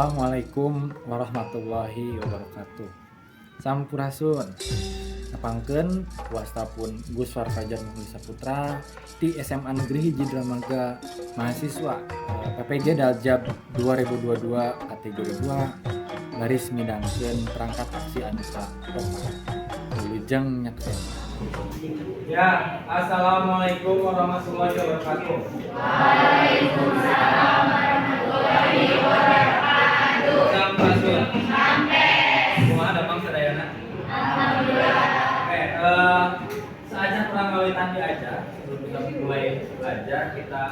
Assalamualaikum warahmatullahi wabarakatuh. Sampurasun. Nepangkeun wastapun Gus Farfajar Muhli Saputra di SMA Negeri Hiji Dramaga mahasiswa PPJ Daljab 2022 kategori 2 garis midangkeun perangkat aksi anu sapoka. Wilujeng nyaksen. Ya, assalamualaikum warahmatullahi wabarakatuh. Waalaikumsalam warahmatullahi wabarakatuh. Sampurasun. Sampai. Kumaha damang sadayana? Alhamdulillah. Oke, saatnya kurang kali tadi aja. Sebelum kita mulai belajar, kita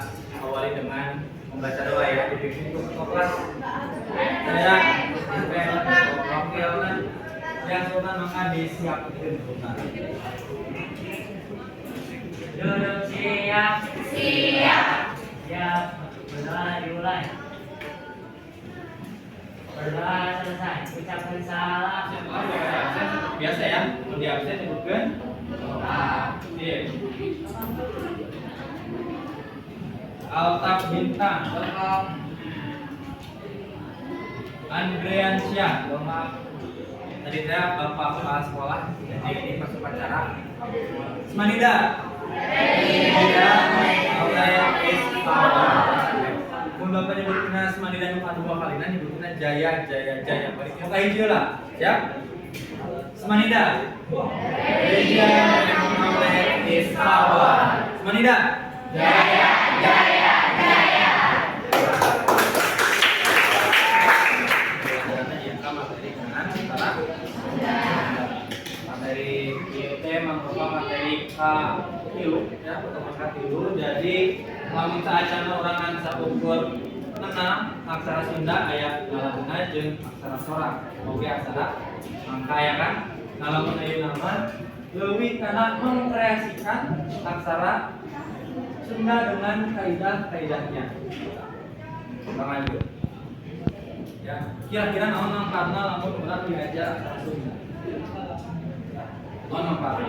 awali dengan membaca doa ya. Dibimbing untuk kelas. Saya wakilnya yang sultan maka disiapkan sultan. Duduk siap. Siap. Siap. Berdoa dimulai. Berdoa selesai. Ucapkan salam. Biasa ya, kalau di absen sebutkan. Iya. Altaf Bintang. Andreansyah. Tadi saya bapak kepala sekolah. Jadi ini masuk acara. Semanida. Mun bapak nyebutna Semanida nu kadua kalina nyebutna Jaya. Balik muka hijau lah. Siap? Semanida. Jaya is power. Semanida. Jaya. Materi IUT merupakan materi K3 ya, pertemuan K3. Jadi lamun saacana orangan saukur 6 aksara Sunda aya ngalamun jeung aksara sorak. Oke aksara angka ya kan. Ngalamun ayeuna mah leuwih kana mengkreasikan aksara Sunda dengan kaidah-kaidahnya. Lanjut. Ya, kira-kira naon angkatna lamun urang diajar aksara Sunda. Naon Pak?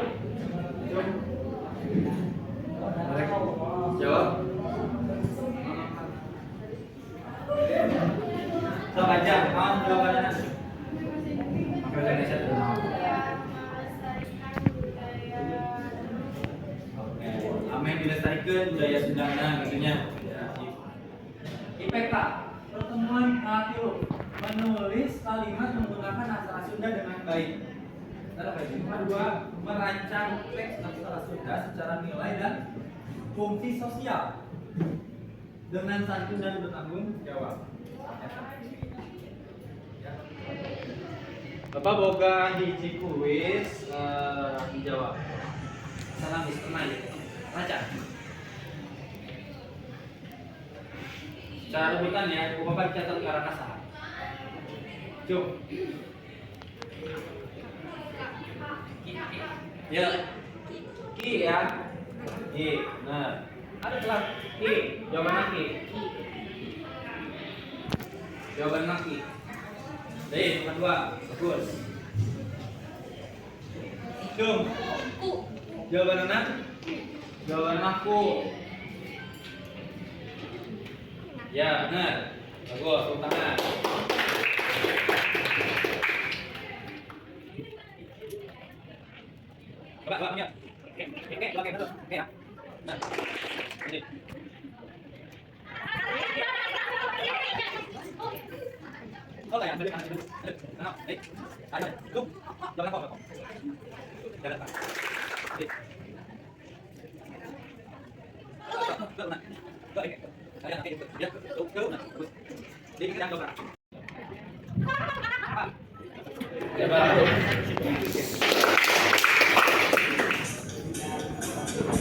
Jawab. Sok aja, naon jawabanna? Maka Indonesia dulu naon? Oke, amin dilestarikan budaya Sundana gitunya. IPK pertemuan K3 menulis kalimat menggunakan aksara Sunda dengan baik. Kedua, merancang teks aksara Sunda secara nilai dan fungsi sosial dengan santun dan bertanggung jawab. Ya. Bapak boga hiji kuis dijawab. Salam di setengah ya. Baca. Cara rebutan ya, Bapak catat ke arah kasar. Cuk. Ya, ki ya, ki, nah, ada kelas ki, jawaban ki, jawaban ki, deh, kedua, bagus, cung, jawaban anak, jawaban aku, ya benar, bagus, tepuk tangan. Coba, ya. Oke, betul. Oke ya. Nah. Ini. Oh, ya, balik kanan dulu. Nah, ayo. Tuh. Jangan apa-apa. Jangan apa.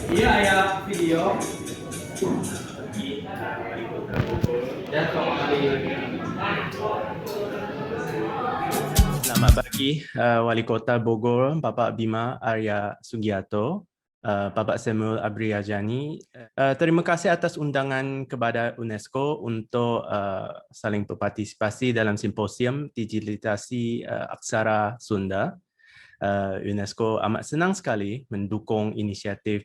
Iya ya video. Dan Selamat pagi, Wali Kota Bogor, Bapak Bima Arya Sugiarto, Bapak Samuel Abriyajani. Terima kasih atas undangan kepada UNESCO untuk saling berpartisipasi dalam simposium digitalisasi aksara Sunda. UNESCO amat senang sekali mendukung inisiatif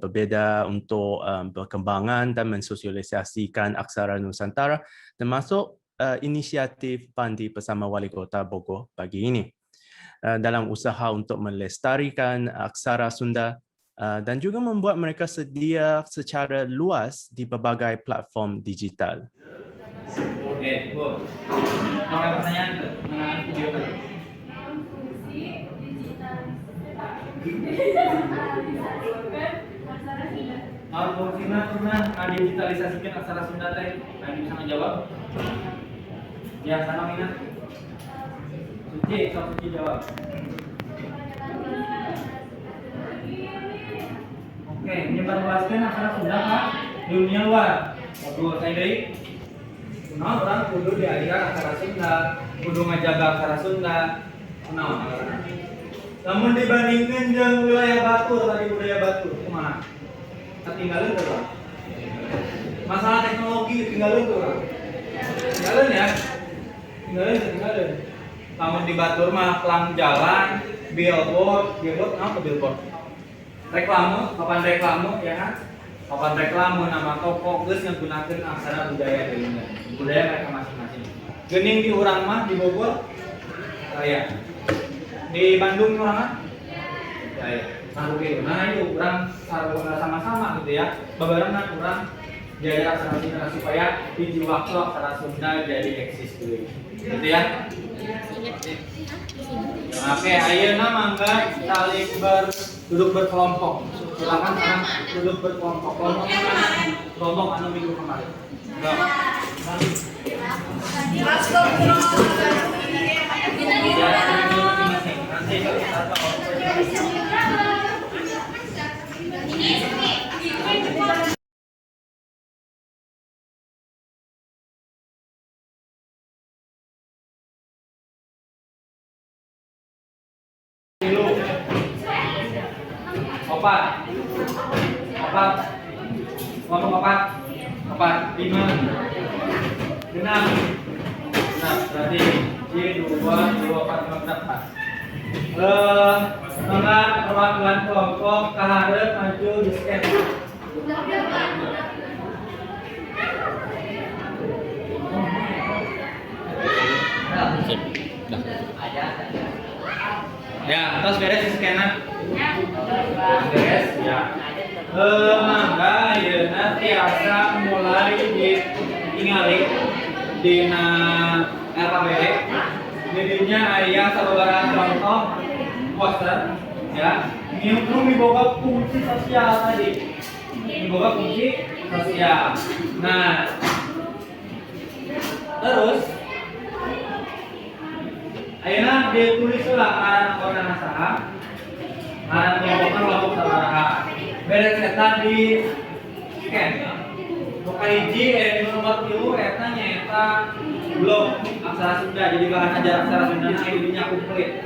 berbeza untuk perkembangan dan mensosialisasikan aksara Nusantara, termasuk inisiatif Pandi bersama Wali Kota Bogor pagi ini dalam usaha untuk melestarikan aksara Sunda dan juga membuat mereka sedia secara luas di berbagai platform digital. Oke, Bu. Mau ada pertanyaan mengenai video tadi? Bu Fina pernah digitalisasikan aksara Sunda teh? Ada bisa menjawab? Ya, sama Mina. Suci, sok Suci jawab. Oke, menyebarluaskan aksara Sunda Pak di dunia luar. Bagus, saya dari. Nah, orang kudu diajar aksara Sunda, kudu ngajaga aksara Sunda. Nah, namun dibandingkan dengan wilayah Batur tadi budaya Batur, kumaha? Ketinggalan tuh, Bang. Masalah teknologi ketinggalan tuh, Bang. Ketinggalan ya. Ketinggalan. Namun di Batur mah pelang jalan, billboard apa billboard? Papan reklame ya kan? Papan reklame nama toko geus nggunakeun aksara budaya deui. Budaya mereka masing-masing. Geuning di urang mah di Bogor saya. Di Bandung urang mah saya. Nah itu urang sama-sama gitu ya. Babarengan urang diajar aksara Sunda supaya hiji waktu aksara Sunda jadi eksis deui. Gitu ya. Oke, ayeuna mangga saling duduk berkelompok. Silakan sekarang duduk berkelompok. Kelompok anu minggu kemarin. Opat, ngomong opat, 5, 6, berarti J 2, 4, 5, 4. Maka perwakilan kelompok kaharep maju di scan. Ya, terus beres di scanan. Beres, ya. Mangga ayeuna tiasa mulai ditingali dina RKBD. Jadinya aya sababaraha contoh poster ya. Miboga fungsi sosial tadi. Miboga fungsi sosial. Nah, terus ayeuna ditulis ulang ngaran anggota nasaha. Ngaran kelompok sabaraha. Beres eta di scan. Nu kahiji nomor 3 eta nyaeta blok aksara Sunda. Jadi bahan ajar aksara Sunda na didinya komplit.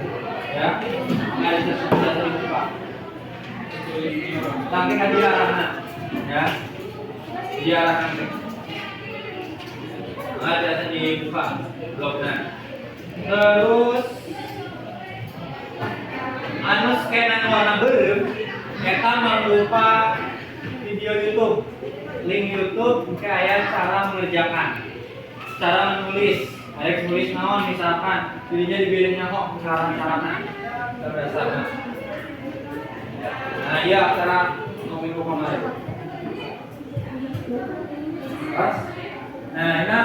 Ya. Ada sering lupa. Sampai ka diarahna. Ya. Diarahna. Ada dibuka bloknya. Terus anu scanan warna beureum eta mangrupa video YouTube. Link YouTube mungkin aya cara mengerjakan. Cara menulis. Aya nulis naon misalkan jadinya dibilinnya kok cara-carana berdasarkan. Nah, iya cara minggu kemarin. Pas. Nah, ini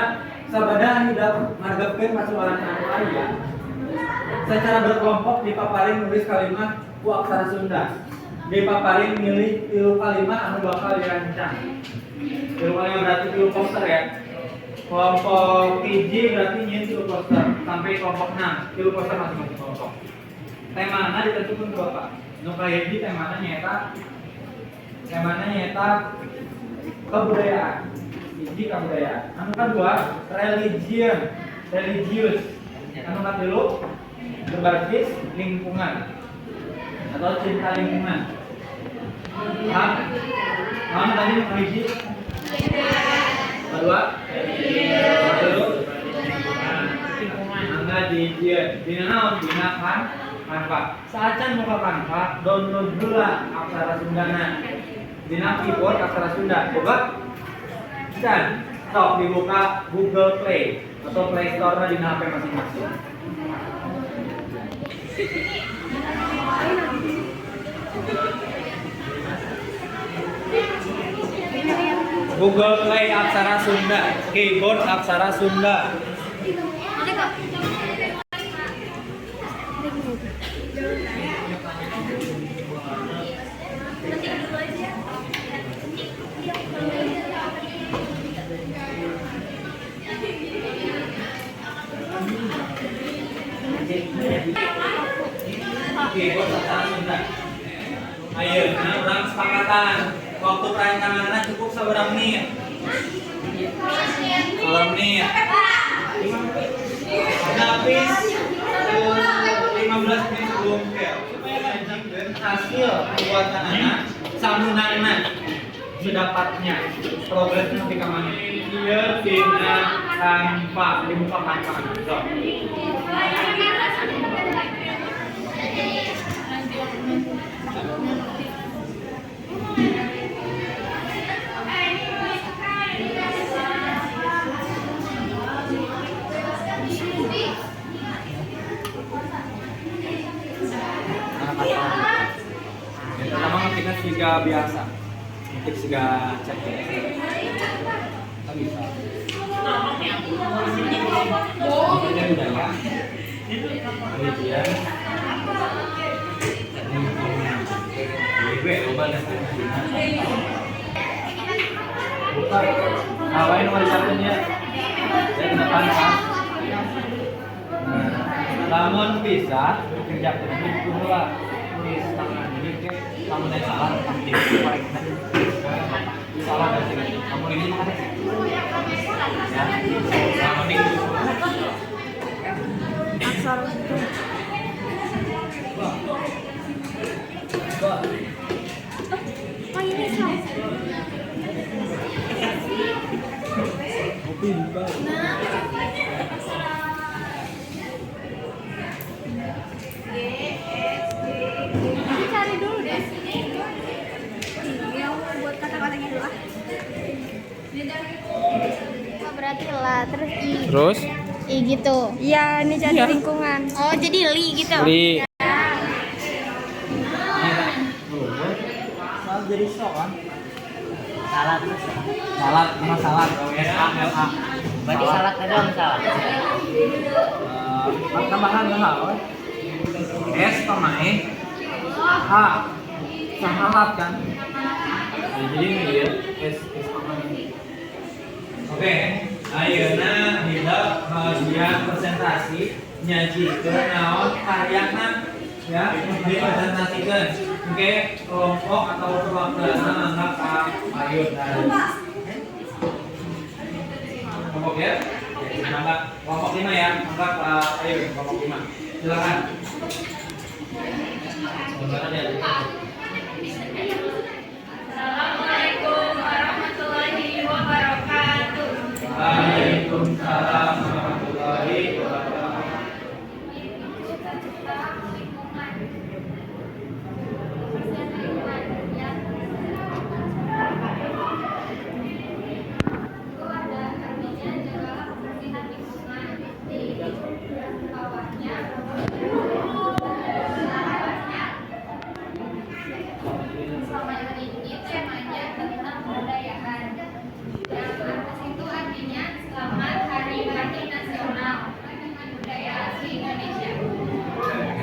sabada hidup ngargepkeun masukan anu aya. Secara berkelompok dipaparin nulis kalimat ku aksara Sunda. Dipaparin milih 3 kalimat anu bakal dirancang. 3 kalimat berarti 3 poster ya. Kelompok hiji berarti nyeun 3 poster sampai kelompok 6, 3 poster masing-masing kelompok. Temana ditentukeun ku Bapak. Nu kahiji temana nyaeta kebudayaan. Hiji kebudayaan. Anu kedua religius. Anu katilu berbasis lingkungan atau cinta lingkungan. Paham? Paham tadi hiji? Kedua? Angga dijieun. Dina naon? Dina Canva. Saacan muka Canva, download heula aksara Sundana. Dina keyboard aksara Sunda. Boga? Dan sok dibuka Google Play. atau Play Store di HP masing-masing. Google Play Aksara Sunda, keyboard Aksara Sunda. Keyboard Aksara Sunda. Ayo, nah orang sepakatan. Waktu perancangannya cukup seberapa menit? Seberapa menit? Habis 15 menit sebelum supaya lanjutkan hasil pembuatan anak sambungannya sedapatnya progresnya di kamar dia tidak tanpa dibuka tanpa so. Pertama ngetiknya siga biasa, ngetik siga cek. Kita bisa. Ini udah ya. Kemudian gue coba buka. Ngapain nomor satunya? Saya depan kan. Namun bisa kerjakan ini pula tulis tangan ini ke kamu yang salah tapi paling salah dan sini kamu ini mana ya kamu ini Aksara oh ini sama Kopi buka. cari dulu deh yang buat kata-katanya dulu oh, berarti lah terus Terus? I gitu iya ini cari lingkungan oh jadi li gitu Li. salah jadi sok kan Salat. salat sama salat SALA Berarti salat ada salah. tambahan nggak S sama E H sahalat kan nah, jadi ini ya S sama E oke ayeuna hidup bagian presentasi nyaji ke naon karyana ya dipresentasikan oke kelompok atau perwakilan anggap ayo kelompok ya anggap kelompok 5 ya anggap ayo kelompok 5 silakan. Assalamualaikum warahmatullahi wabarakatuh. Waalaikumsalam warahmatullahi wabarakatuh.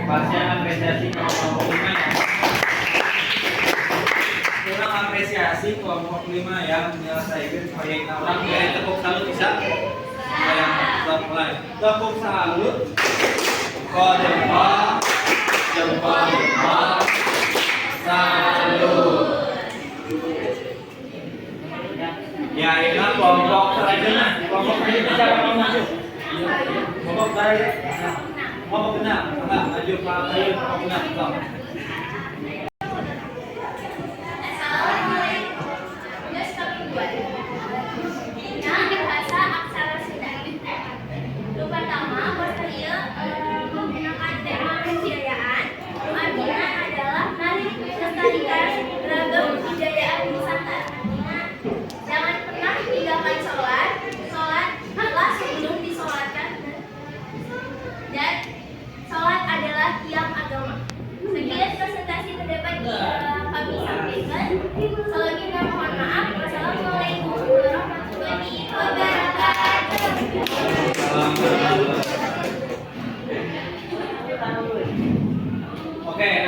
Pasnya apresiasi kelompok 5 ya. Kurang apresiasi kelompok 5 yang menyelesaikan proyek orang dari tepuk salut bisa. Yang sudah mulai. Tepuk salut. Jempol, jempol, salut. Ya ini kelompok selanjutnya. Kelompok selanjutnya siapa yang mau maju? Kelompok dari mau benar, enggak maju Pak Ayu, mau benar, enggak. Bahasa aksara Sunda. Pertama, bahasa menggunakan tema kebudayaan. Artinya adalah mari melestarikan beragam kebudayaan Nusantara. Jangan pernah tinggalkan sholat sebelum disolatkan.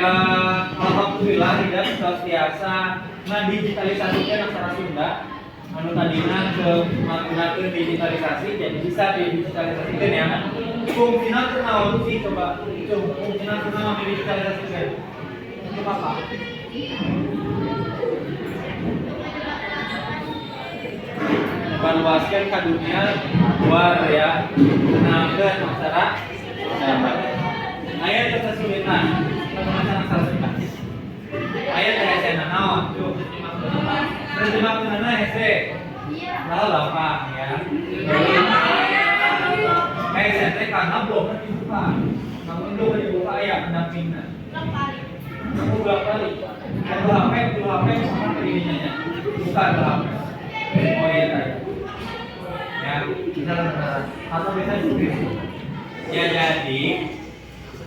alhamdulillah tidak sosiasa digitalisasikan aksara Sunda anu tadina ke menggunakan digitalisasi jadi bisa digitalisasikan ya. Fungsinya kenaon sih coba? Fungsinya kenaon digitalisasikan? Itu apa? Evaluasikan ke dunia luar ya, kenalkan aksara ayat kesulitan pembahasan aksara Sunda. Ayat dari sana naon tuh terjemahkeunana hese lalu gampang ya. Hese teh karena belum dibuka, namun belum dibuka ya pendampingnya. Kamu berapa kali? Dua HP sama begininya, bukan dua HP. Oh iya tadi. Ya, kita atau bisa juga. Ya jadi,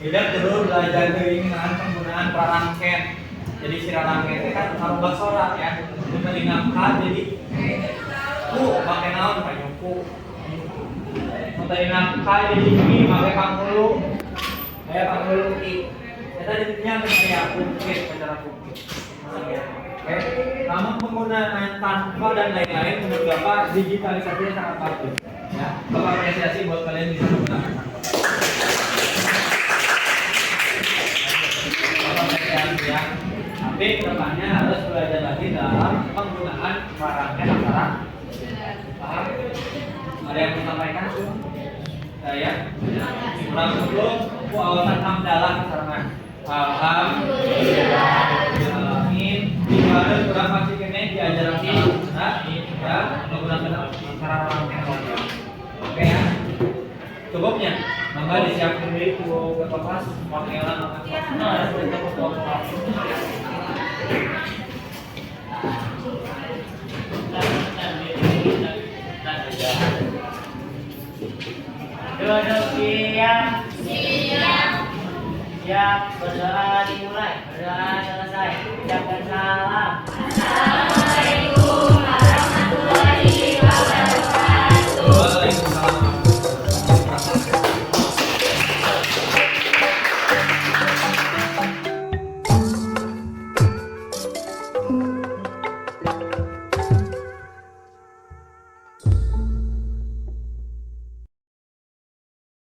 tidak perlu belajar keinginan penggunaan prarangken. Jadi sirarangken itu kan harus sorak ya. Kita ingatkan jadi, pakai naon pakai nyuku. Kita ingatkan jadi ini pakai pangulu. Kayak pangulu ki. Kita jadinya kayak kukit, cara kukit. Oke, namun penggunaan tanpa dan lain-lain menurut Bapak digitalisasinya sangat bagus. Ya, Bapak apresiasi buat kalian bisa menggunakan tanpa. Bapak apresiasi ya. Tapi kedepannya harus belajar lagi dalam penggunaan barangnya aksara. Paham? Ada yang mau sampaikan? Saya kurang sebelum awasan hamdalah kesarangan. Alhamdulillah. Gimana kurang pasti kene diajarkan ya menggunakan aksara rangkaian. Oke ya. Cukupnya. Maka disiapkan dulu ke kelas waktunya Duduk siap, berdoa dimulai, berdoa selesai, ucapkan salam.